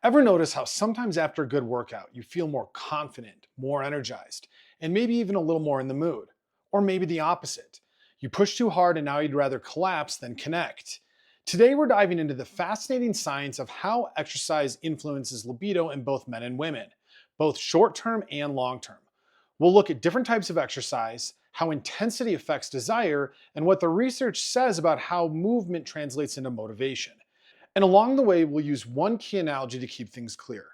Ever notice how sometimes after a good workout, you feel more confident, more energized, and maybe even a little more in the mood? Or maybe the opposite. You push too hard and now you'd rather collapse than connect. Today, we're diving into the fascinating science of how exercise influences libido in both men and women, both short term and long term. We'll look at different types of exercise, how intensity affects desire, and what the research says about how movement translates into motivation. And along the way, we'll use one key analogy to keep things clear.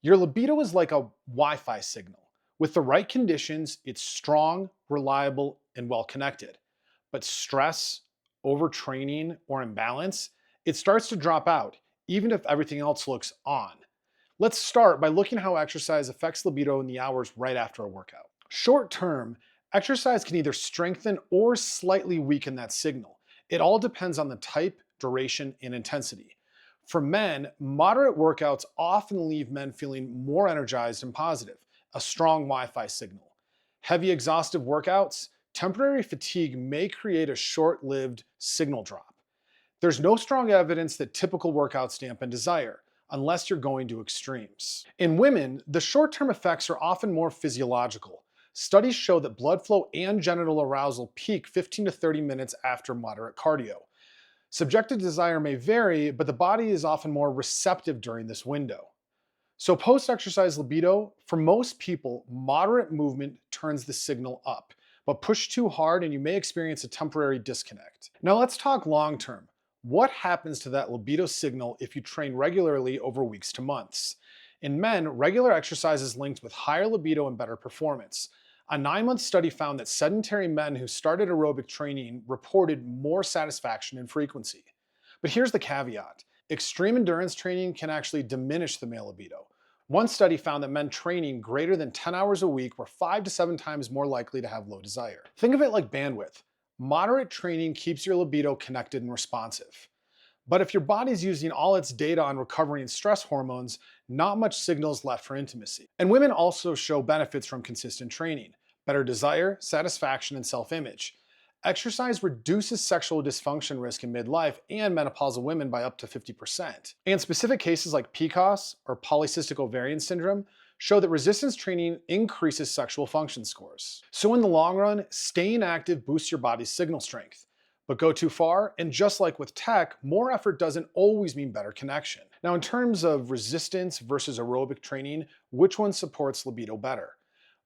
Your libido is like a Wi-Fi signal. With the right conditions, it's strong, reliable, and well connected. But stress, overtraining, or imbalance, it starts to drop out, even if everything else looks on. Let's start by looking at how exercise affects libido in the hours right after a workout. Short term, exercise can either strengthen or slightly weaken that signal. It all depends on the type, duration, and intensity. For men, moderate workouts often leave men feeling more energized and positive, a strong Wi-Fi signal. Heavy exhaustive workouts, temporary fatigue may create a short-lived signal drop. There's no strong evidence that typical workouts dampen desire, unless you're going to extremes. In women, the short-term effects are often more physiological. Studies show that blood flow and genital arousal peak 15 to 30 minutes after moderate cardio. Subjective desire may vary, but the body is often more receptive during this window. So post-exercise libido, for most people, moderate movement turns the signal up, but push too hard and you may experience a temporary disconnect. Now let's talk long-term. What happens to that libido signal if you train regularly over weeks to months? In men, regular exercise is linked with higher libido and better performance. A 9-month study found that sedentary men who started aerobic training reported more satisfaction and frequency. But here's the caveat. Extreme endurance training can actually diminish the male libido. One study found that men training greater than 10 hours a week were 5 to 7 times more likely to have low desire. Think of it like bandwidth. Moderate training keeps your libido connected and responsive. But if your body's using all its data on recovery and stress hormones, not much signal is left for intimacy. And women also show benefits from consistent training: better desire, satisfaction, and self-image. Exercise reduces sexual dysfunction risk in midlife and menopausal women by up to 50%. And specific cases like PCOS, or polycystic ovarian syndrome, show that resistance training increases sexual function scores. So in the long run, staying active boosts your body's signal strength. But go too far, and just like with tech, more effort doesn't always mean better connection. Now, in terms of resistance versus aerobic training, which one supports libido better?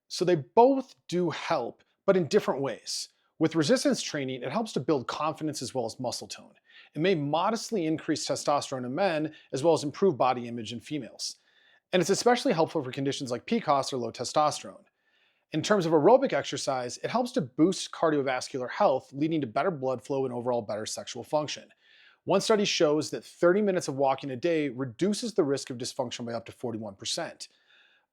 So they both do help, but in different ways. With resistance training, it helps to build confidence as well as muscle tone. It may modestly increase testosterone in men, as well as improve body image in females. And it's especially helpful for conditions like PCOS or low testosterone. In terms of aerobic exercise, it helps to boost cardiovascular health, leading to better blood flow and overall better sexual function. One study shows that 30 minutes of walking a day reduces the risk of dysfunction by up to 41%.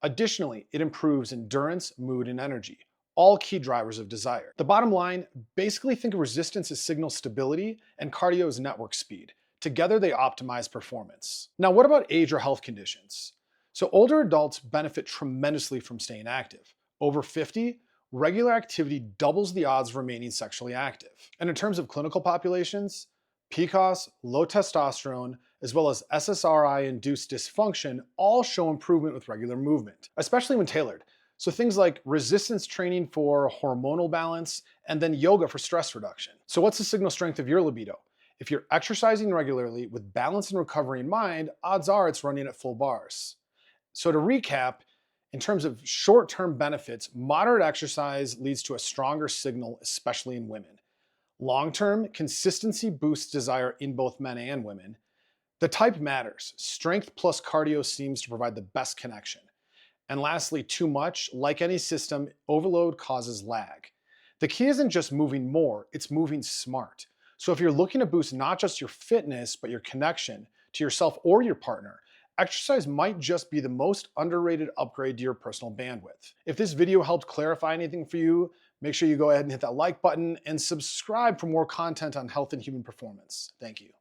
Additionally, it improves endurance, mood, and energy, all key drivers of desire. The bottom line, basically think of resistance as signal stability and cardio as network speed. Together, they optimize performance. Now, what about age or health conditions? So older adults benefit tremendously from staying active. Over 50, regular activity doubles the odds of remaining sexually active. And in terms of clinical populations, PCOS, low testosterone, as well as SSRI-induced dysfunction all show improvement with regular movement, especially when tailored. So things like resistance training for hormonal balance, and then yoga for stress reduction. So what's the signal strength of your libido? If you're exercising regularly with balance and recovery in mind, odds are it's running at full bars. So to recap, in terms of short-term benefits, moderate exercise leads to a stronger signal, especially in women. Long-term, consistency boosts desire in both men and women. The type matters. Strength plus cardio seems to provide the best connection. And lastly, too much, like any system, overload causes lag. The key isn't just moving more, it's moving smart. So if you're looking to boost not just your fitness, but your connection to yourself or your partner, exercise might just be the most underrated upgrade to your personal bandwidth. If this video helped clarify anything for you, make sure you go ahead and hit that like button and subscribe for more content on health and human performance. Thank you.